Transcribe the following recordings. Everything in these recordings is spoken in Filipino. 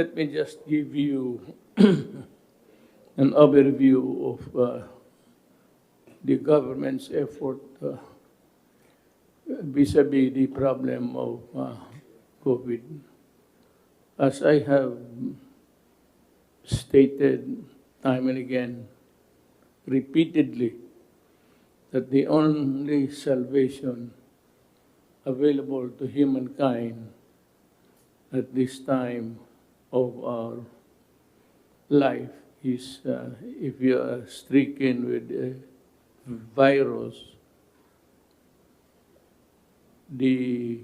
Let me just give you an overview of the government's effort vis-a-vis the problem of COVID. As I have stated time and again, repeatedly, that the only salvation available to humankind at this time of our life is if you are stricken with a virus, the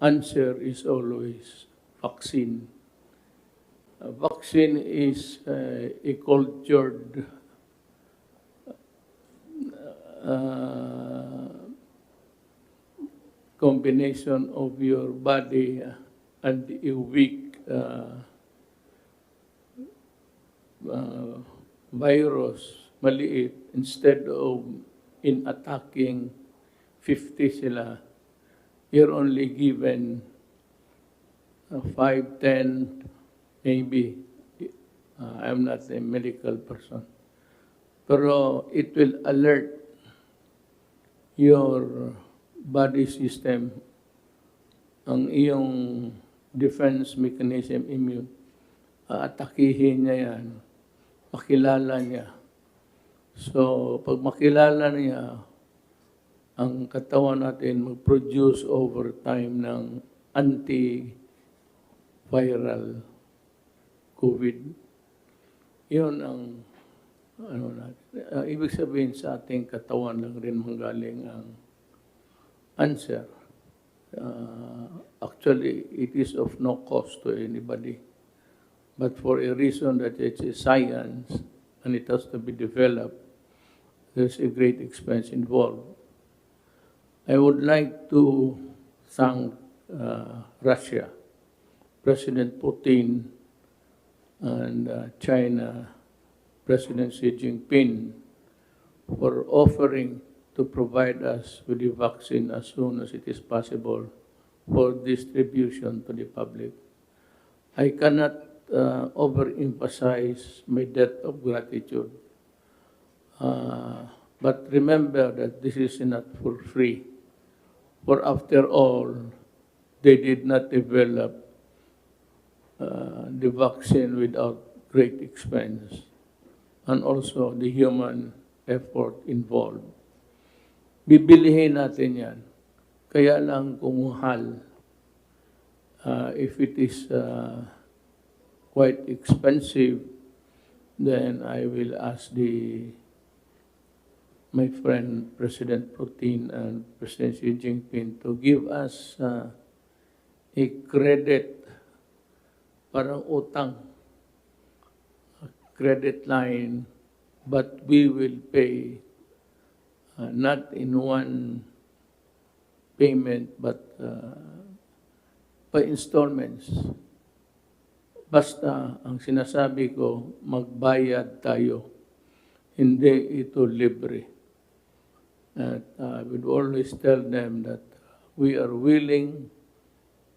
answer is always vaccine. A vaccine is a cultured combination of your body and a weak virus, maliit, instead of in attacking 50 sila, you're only given 5, 10, maybe. I'm not a medical person. Pero it will alert your body system, ang iyong defense mechanism, immune, atakihin niya yan, makilala niya. So, pag makilala niya, ang katawan natin mag-produce over time ng anti-viral COVID. Yun ang ano natin. Ibig sabihin sa ating katawan lang rin manggaling ang answer. Actually, it is of no cost to anybody. But for a reason that it's a science and it has to be developed, there's a great expense involved. I would like to thank Russia, President Putin, and China, President Xi Jinping, for offering to provide us with the vaccine as soon as it is possible for distribution to the public. I cannot overemphasize my debt of gratitude. But remember that this is not for free. For after all, they did not develop the vaccine without great expense, and also the human effort involved. Bibilihin natin yan. Kaya lang kung mahal, if it is quite expensive, then I will ask my friend President Putin and President Xi Jinping to give us a credit, parang utang, a credit line, but we will pay not in one payment but by installments. Basta ang sinasabi ko, magbayad tayo. Hindi ito libre. And I would always tell them that we are willing,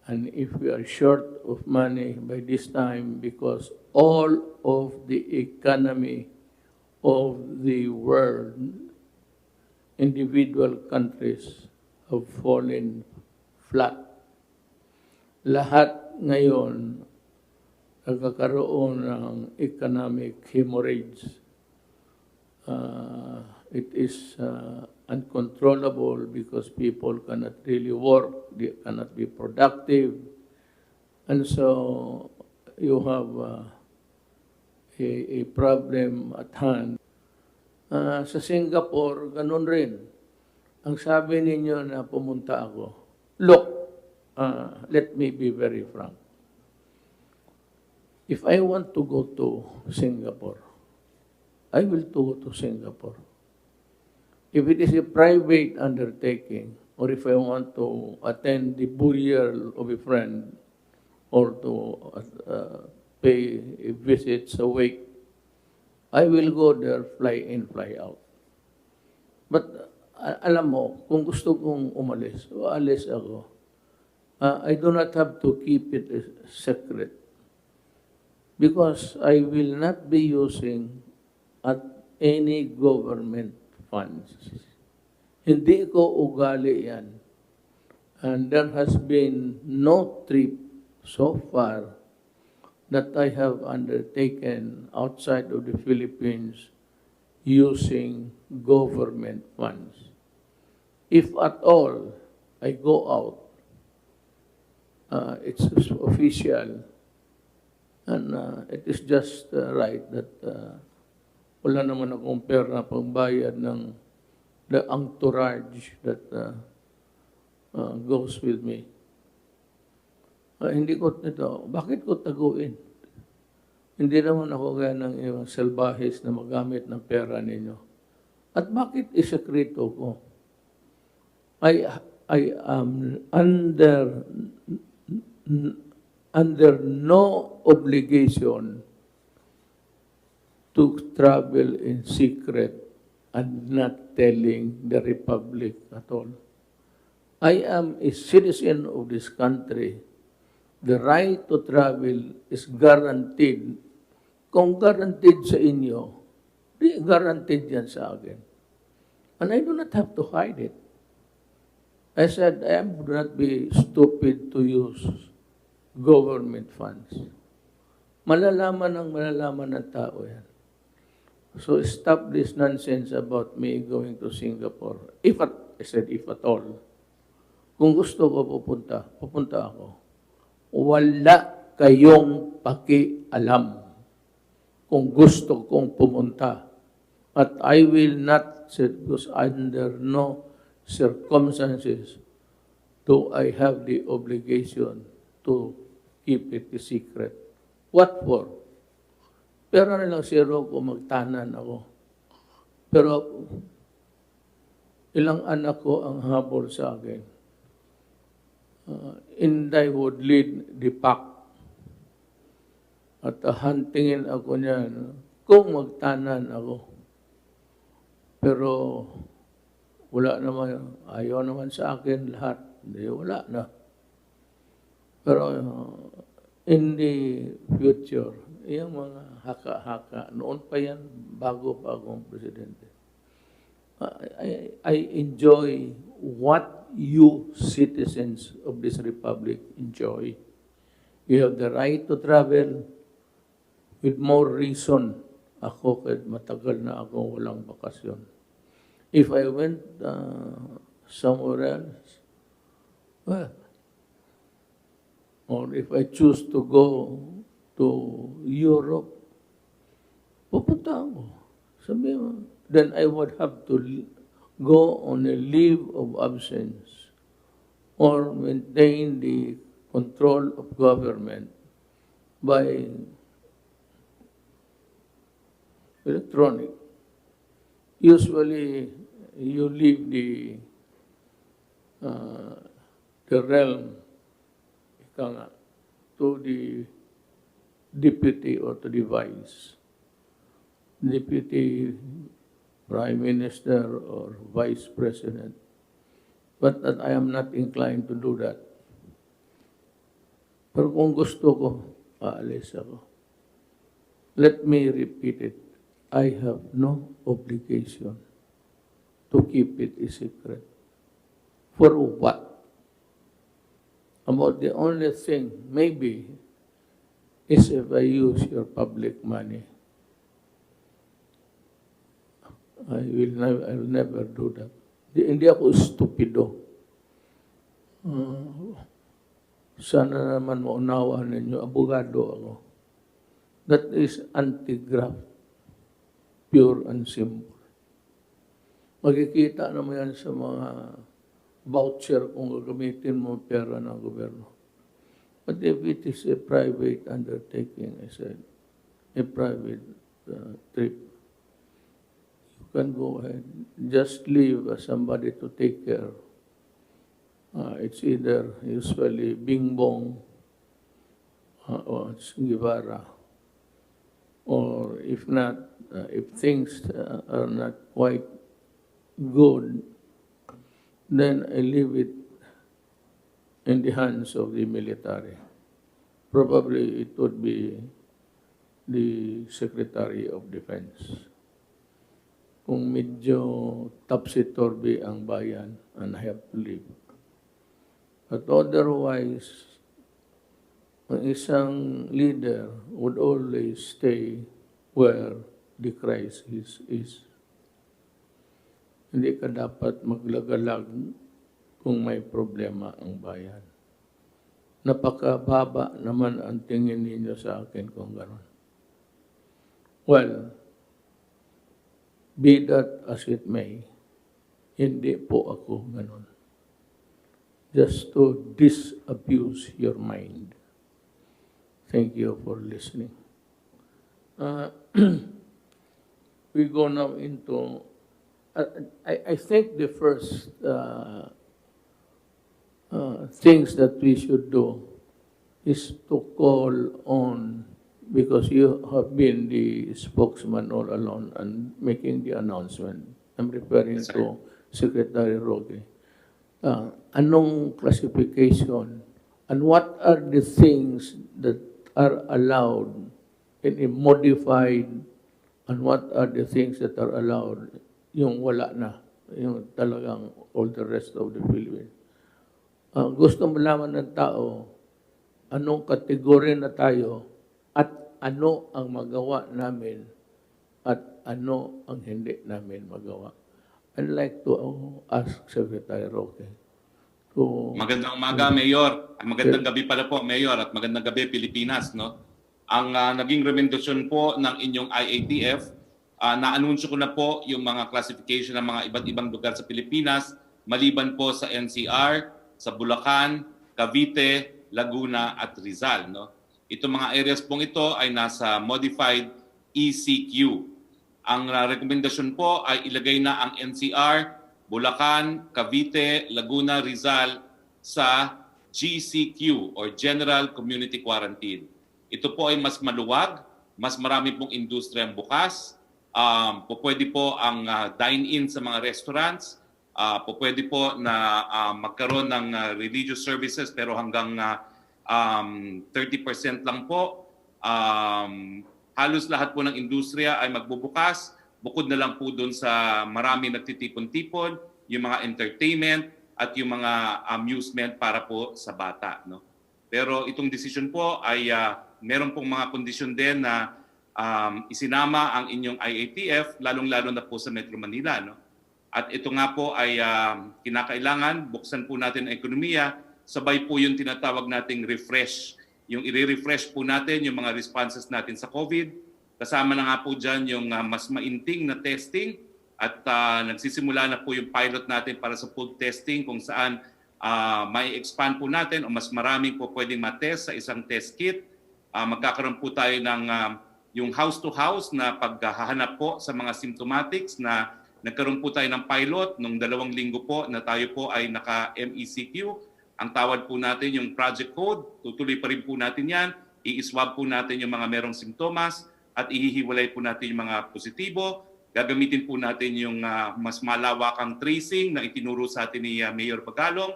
and if we are short of money by this time, because all of the economy of the world, individual countries have fallen flat. Lahat ngayon nagkakaroon ng economic hemorrhage. It is uncontrollable because people cannot really work, they cannot be productive, and so you have a problem at hand. Sa Singapore, ganun rin. Ang sabi ninyo na pumunta ako, look, let me be very frank. If I want to go to Singapore, I will go to Singapore. If it is a private undertaking, or if I want to attend the burial of a friend, or to pay a visit sa wake, I will go there, fly in, fly out. But alam mo, kung gusto kong umalis, alis ako. I do not have to keep it a secret. because I will not be using at any government funds. Hindi ko ugali yan. And there has been no trip so far that I have undertaken outside of the Philippines using government funds. If at all I go out, it's official, and it is just right that wala naman akong pera pangbayad ng the entourage that goes with me. Hindi ko ito, bakit ko taguin? Hindi naman ako gaya ng ibang salbahes na magamit ng pera ninyo. At bakit isekreto ko? I am under no obligation to travel in secret and not telling the Republic at all. I am a citizen of this country. The right to travel is guaranteed. Kung guaranteed sa inyo, di guaranteed yan sa akin. And I do not have to hide it. I said, I would not be stupid to use government funds. Malalaman ng tao yan. So stop this nonsense about me going to Singapore. I said, if at all. Kung gusto ko pupunta ako. Wala kayong pakialam kung gusto kong pumunta. At I will not, because under no circumstances do I have the obligation to keep it a secret. What for? Pero nilang zero kung magtanan ako. Pero ilang anak ko ang habol sa akin. Inday would lead the pack. At huntingin ako niyan kung magtanan ako. Pero wala naman, ayaw naman sa akin lahat. Hindi, wala na. Pero in the future, yung mga haka-haka, noon pa yan, bago pa akong presidente. I enjoy what you citizens of this republic enjoy. You have the right to travel with more reason. Ako, kahit matagal na ako walang bakasyon. If I went somewhere else, well, or if I choose to go to Europe, pupunta ako. Sabi mo, then I would have to go on a leave of absence or maintain the control of government by electronic. Usually, you leave the realm to the deputy or to the vice. Deputy Prime Minister or Vice President. But that I am not inclined to do that. Pero kung gusto ko, aalis ako. Let me repeat it. I have no obligation to keep it a secret. For what? About the only thing, maybe, is if I use your public money. I will never do that. Hindi ako stupido. Sana naman maunawa ninyo, abogado ako. That is anti-graft. Pure and simple. Makikita naman yan sa mga voucher kung gagamitin mo pera ng gobyerno. But if it is a private undertaking, I said, a private trip, you can go ahead. Just leave somebody to take care. It's either usually Bing Bong or Guevara. Or if not, if things are not quite good, then I leave it in the hands of the military. Probably it would be the Secretary of Defense. Kung medyo topsy-turvy ang bayan, and I have to leave. But otherwise, ang isang leader would always stay where the crisis is. Hindi ka dapat maglagalag kung may problema ang bayan. Napakababa naman ang tingin ninyo sa akin kung gano'n. Well, be that as it may, hindi po ako gano'n. Just to disabuse your mind. Thank you for listening. We go now into, I think the first things that we should do is to call on, because you have been the spokesman all along and making the announcement. I'm referring to Secretary Roque. Anong classification and what are the things that are allowed in a modified, and what are the things that are allowed yung wala na, yung talagang all the rest of the Philippines. Gusto malaman ng tao anong kategory na tayo at ano ang magawa namin at ano ang hindi namin magawa. I'd like to ask Secretary Roque to... Magandang umaga, Mayor. Magandang gabi pala po, Mayor, at magandang gabi, Pilipinas. No? Ang naging rekomendasyon po ng inyong IATF, na-anunsyo ko na po yung mga classification ng mga iba't ibang lugar sa Pilipinas, maliban po sa NCR, sa Bulacan, Cavite, Laguna at Rizal. No? Itong mga areas pong ito ay nasa modified ECQ. Ang rekomendasyon po ay ilagay na ang NCR, Bulacan, Cavite, Laguna, Rizal sa GCQ or General Community Quarantine. Ito po ay mas maluwag, mas marami pong industriyang bukas, pwede po ang dine-in sa mga restaurants, pwede po na magkaroon ng religious services pero hanggang 30% lang po. Halos lahat po ng industriya ay magbubukas, bukod na lang po doon sa marami nagtitipon-tipon, yung mga entertainment at yung mga amusement para po sa bata. No? Pero itong decision po ay meron pong mga kondisyon din na isinama ang inyong IATF, lalong-lalo na po sa Metro Manila. No? At ito nga po ay kinakailangan, buksan po natin ang ekonomiya, sabay po yung tinatawag nating refresh. Yung i-refresh po natin yung mga responses natin sa COVID. Kasama na nga po dyan yung mas mainting na testing at nagsisimula na po yung pilot natin para sa food testing kung saan may expand po natin o mas maraming po pwedeng matest sa isang test kit. Magkakaroon po tayo ng yung house-to-house na paghahanap po sa mga symptomatics na nagkaroon po tayo ng pilot nung 2 linggo po na tayo po ay naka-MECQ. Ang tawag po natin yung project code, tutuloy pa rin po natin yan. I-swab po natin yung mga merong simptomas at ihihiwalay po natin yung mga positibo. Gagamitin po natin yung mas malawakang tracing na itinuro sa atin ni Mayor Bagalong.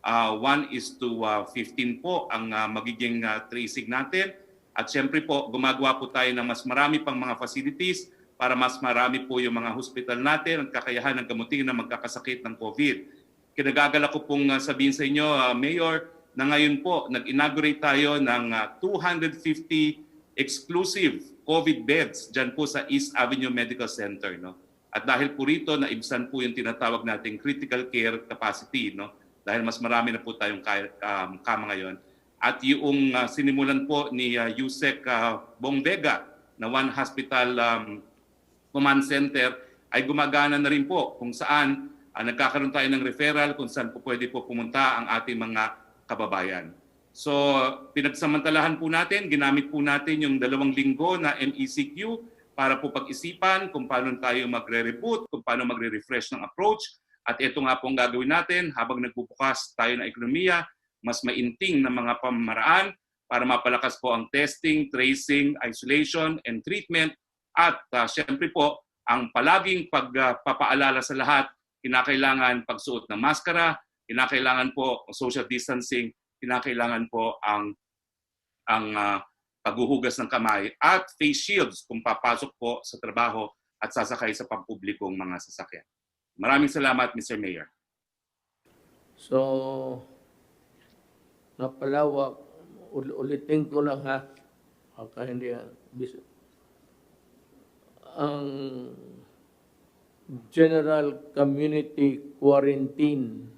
1:15 po ang magiging tracing natin. At syempre po, gumagawa po tayo ng mas marami pang mga facilities para mas marami po yung mga hospital natin at kakayahan ng gamutin na magkakasakit ng COVID. Kinagagala ko pong sabihin sa inyo, Mayor, na ngayon po nag-inaugurate tayo ng 250 exclusive COVID beds dyan po sa East Avenue Medical Center. No? At dahil po rito, naibsan po yung tinatawag nating critical care capacity. No? Dahil mas marami na po tayong kama ngayon. At yung sinimulan po ni Yusek Bong Vega na One Hospital Command Center ay gumagana na rin po kung saan nagkakaroon tayo ng referral kung saan po pwede po pumunta ang ating mga kababayan. So, pinagsamantalahan po natin, ginamit po natin yung 2 linggo na MECQ para po pag-isipan kung paano tayo magre-reboot, kung paano magre-refresh ng approach. At ito nga pong gagawin natin habang nagbubukas tayo ng ekonomiya, mas mainting na mga pamamaraan para mapalakas po ang testing, tracing, isolation, and treatment. At syempre po, ang palaging pagpapaalala sa lahat, kinakailangan pagsuot ng maskara, kinakailangan po social distancing, kinakailangan po ang paghuhugas ng kamay at face shields kung papasok po sa trabaho at sasakay sa pampublikong mga sasakyan. Maraming salamat, Mr. Mayor. So, napalawak, ulitin ko lang ha, baka hindi, ang General Community Quarantine,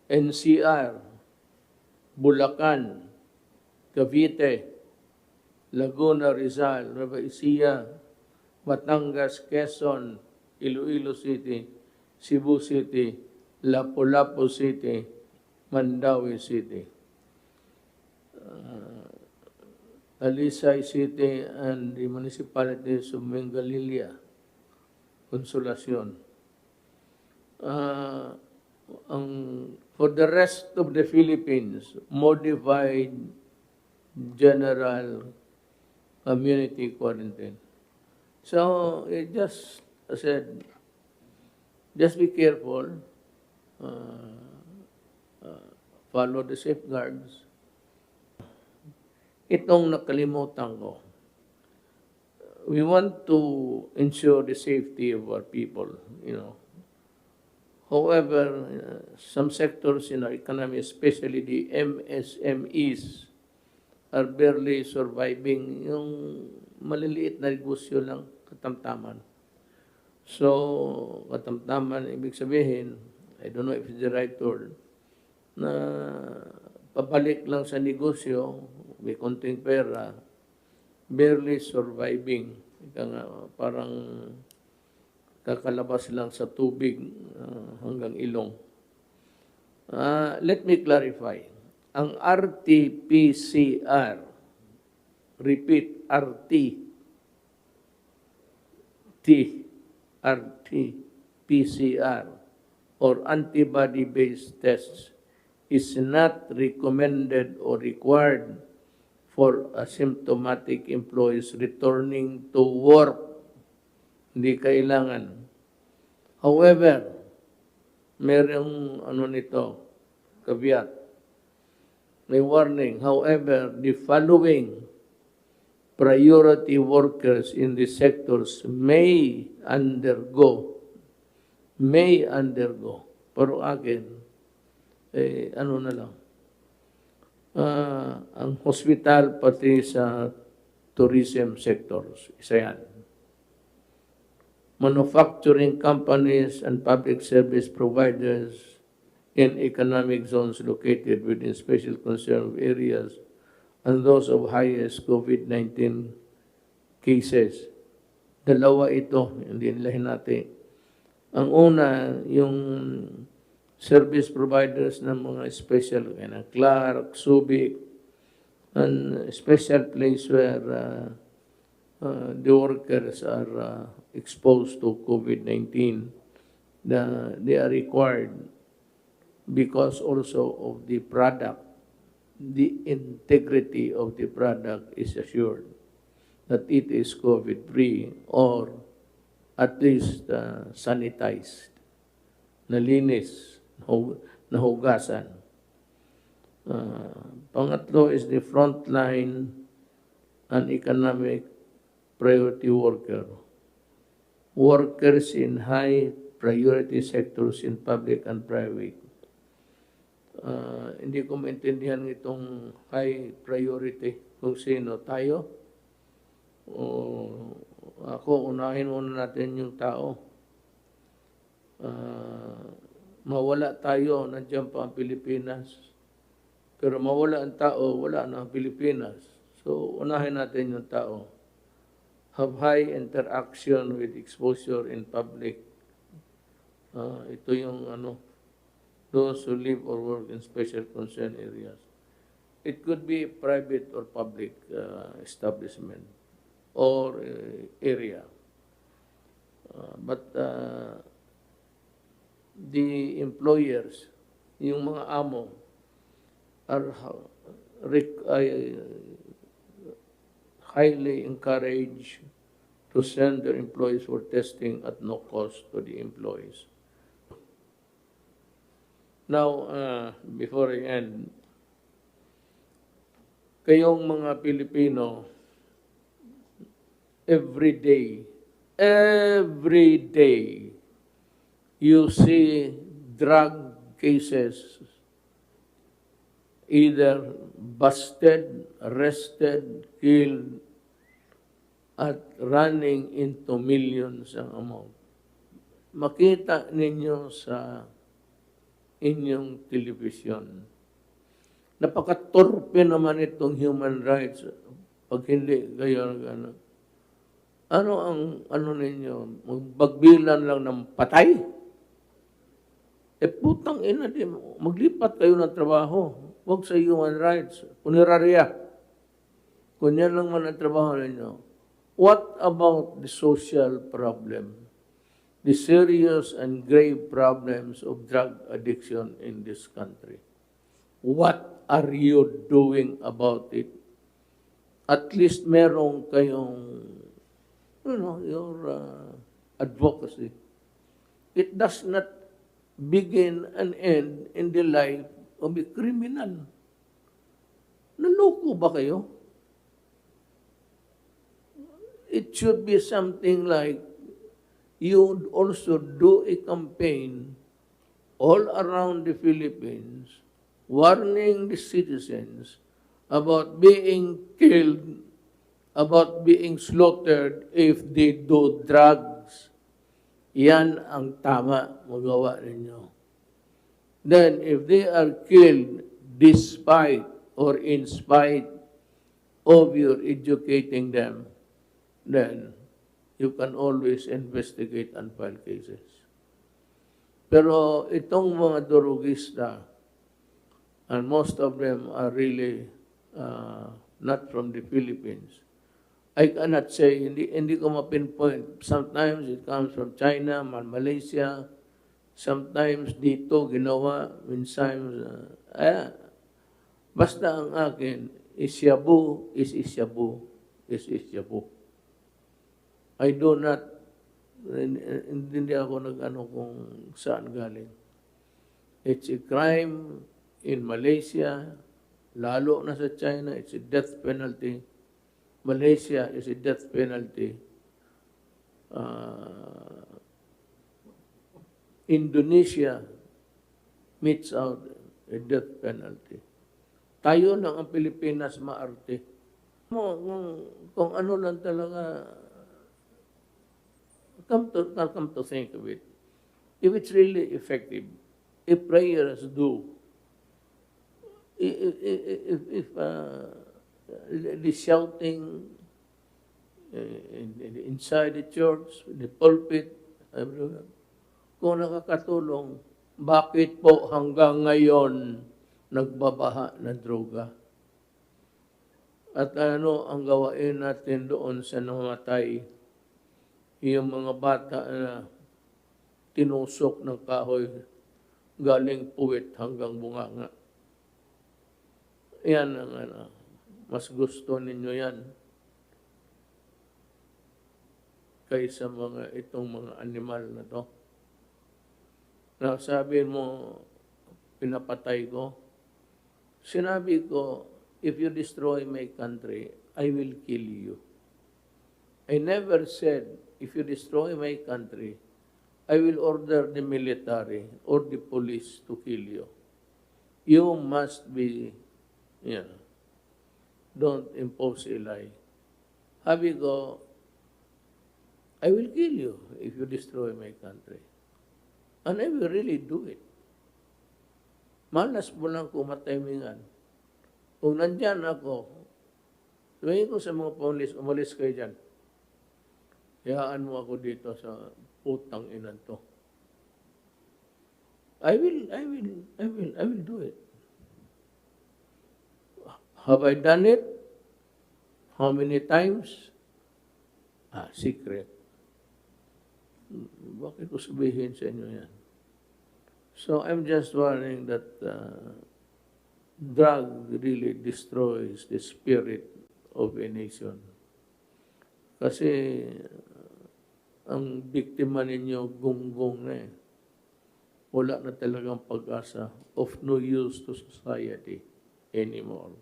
NCR, Bulacan, Cavite, Laguna, Rizal, Nueva Ecija, Batangas, Quezon, Iloilo City, Cebu City, Lapu-Lapu City, Mandaue City, Talisay City and the municipalities of Mengalilia, Consolacion. For the rest of the Philippines, modified general community quarantine. So, it just, I said, just be careful, follow the safeguards. Itong nakalimutan ko, we want to ensure the safety of our people, you know. However, some sectors in our economy, especially the MSMEs, are barely surviving. Yung maliliit na negosyo lang, katamtaman. So, katamtaman, ibig sabihin, I don't know if it's the right word, na pabalik lang sa negosyo, may konting pera, barely surviving. Ika nga, parang kakalabas lang sa tubig hanggang ilong. Let me clarify. Ang RT-PCR, repeat, RT-PCR, or antibody-based tests is not recommended or required for asymptomatic employees returning to work. Hindi kailangan. However, merong caveat. May warning. However, the following priority workers in the sectors may undergo. Pero akin, na lang. Ang hospital pati sa tourism sectors, isa yan. Manufacturing companies and public service providers in economic zones located within special concern areas and those of highest COVID-19 cases. Dalawa ito, hindi nila hinati. Ang una, yung service providers ng mga special, Clark, Subic, and special place where the workers are exposed to COVID-19. They are required because also of the product, the integrity of the product is assured that it is COVID-free or at least sanitized, nalinis, nahugasan. Pangatlo is the frontline and economic priority worker. Workers in high priority sectors in public and private. Hindi ko maintindihan itong high priority kung sino tayo. Ako, unahin muna natin yung tao. Mawala tayo, nandiyan pa ang Pilipinas. Pero mawala ang tao, wala na ang Pilipinas. So, unahin natin yung tao. Have high interaction with exposure in public. Ito yung those who live or work in special concern areas. It could be private or public establishment or area. But the employers, yung mga amo, are highly encouraged to send their employees for testing at no cost to the employees. Now, before I end, kayong mga Pilipino, every day, you see drug cases either busted, arrested, killed, at running into millions ang amount. Makita ninyo sa inyong television. Napakatorpe naman itong human rights pag hindi kayo ano ang ninyo? Magbagbilan lang ng patay? Putang ina din, maglipat kayo ng trabaho. Huwag sa human rights. Punerarya. Kung yan lang man ang trabaho ninyo. What about the social problem? The serious and grave problems of drug addiction in this country. What are you doing about it? At least merong kayong, your advocacy. It does not begin and end in the life of a criminal. Naloko ba kayo? It should be something like you would also do a campaign all around the Philippines warning the citizens about being killed, about being slaughtered if they do drugs. Yan ang tama magawa ninyo. Then, if they are killed despite or in spite of your educating them, then you can always investigate and file cases. Pero itong mga durugista, and most of them are really not from the Philippines, I cannot say, hindi ko ma-pinpoint. Sometimes it comes from China, Malaysia, sometimes dito ginawa, minsan, basta ang akin, isyabu, is isyabu, is isyabu. I do not, hindi ako nag-ano kung saan galing. It's a crime in Malaysia, lalo na sa China, it's a death penalty. Malaysia is a death penalty. Indonesia meets out a death penalty. Tayo lang ang Pilipinas maarte. Kung ano lang talaga, come to think of it, if it's really effective, if prayers do, if the shouting inside the church, the pulpit, everywhere, kung nakakatulong, bakit po hanggang ngayon nagbabaha ng droga? At ano ang gawain natin doon sa namatay? Yung mga bata na tinusok ng kahoy galing puwit hanggang bunganga. Yan ang mas gusto ninyo yan kaysa itong mga animal na to. Na sabi mo, pinapatay ko. Sinabi ko, if you destroy my country, I will kill you. I never said, if you destroy my country, I will order the military or the police to kill you. You must be, don't impose a lie. Sabi ko, I will kill you if you destroy my country. And I will really do it. Malas mo lang kumatimingan. Kung nandyan ako, sabihin ko sa mga police, umalis kayo dyan. Hayaan mo ako dito sa putang inan to. I will do it. Have I done it? How many times? Secret. Bakit ko sabihin sa inyo yan? So I'm just warning that drug really destroys the spirit of a nation. Kasi ang biktima ninyo gunggong na eh. Wala na talagang pag-asa, of no use to society anymore.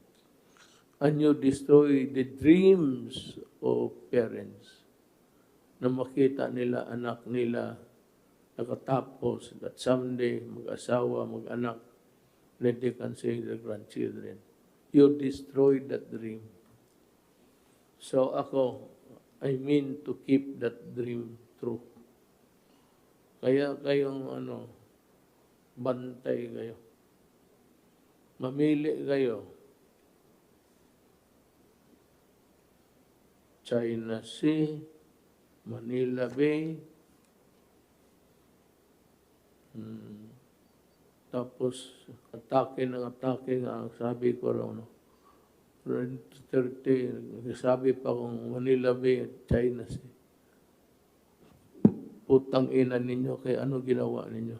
and you destroy the dreams of parents na makita nila anak nila nakatapos, that someday mag-asawa, mag-anak, then they can see their grandchildren. You destroyed that dream. So ako, I mean to keep that dream true. Kaya kayong bantay kayo. Mamili kayo. China Sea, Manila Bay, tapos atake ng atake nga, sabi ko raw, Duterte, sabi pa kong Manila Bay at China Sea. Putang ina ninyo, kaya ano ginawa ninyo?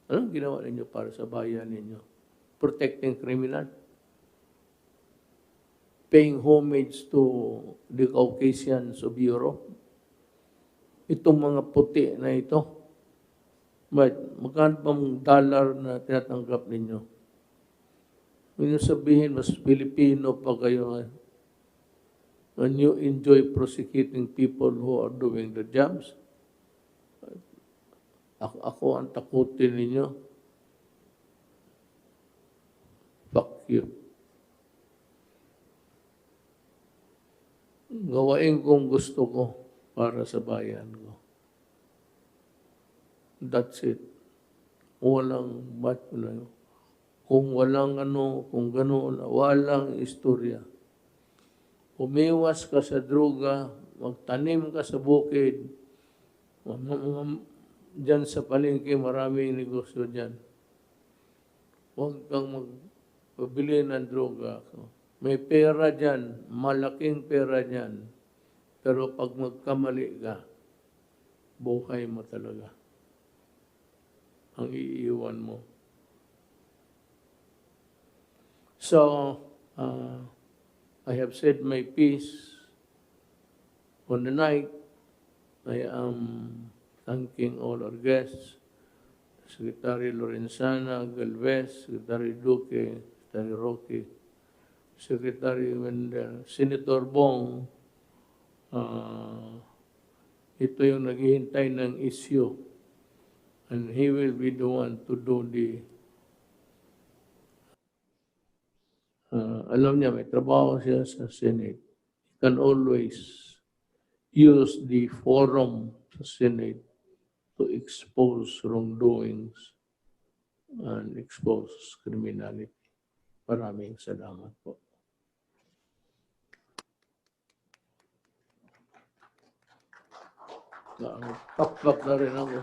Anong ginawa ninyo para sa bayan ninyo? Protecting criminal? Paying homage to the Caucasians of Europe? Itong mga puti na ito, magkano bang dollar na tinatanggap ninyo? Hindi sabihin, mas Filipino pa kayo. When you enjoy prosecuting people who are doing the jobs, ako ang takutin ninyo. Fuck you. Gawain kong gusto ko para sa bayan ko. That's it. Walang kung walang kung gano'n, walang istorya. Umiwas ka sa droga, magtanim ka sa bukid, dyan sa palengke, maraming negosyo dyan. Huwag kang magpabili ng droga. May pera dyan, malaking pera dyan. Pero pag magkamali ka, buhay mo talaga. Ang iiwan mo. So, I have said my piece on the night. I am thanking all our guests, Secretary Lorenzana, Galvez, Secretary Duque, Secretary Roque, Secretary Wendell, Senator Bong. Ito yung naghihintay ng issue. And he will be the one to do the alam niya, may trabaho siya sa Senate. He can always use the forum sa Senate to expose wrongdoings and expose criminality. Maraming salamat po. Pakpak na rin ako.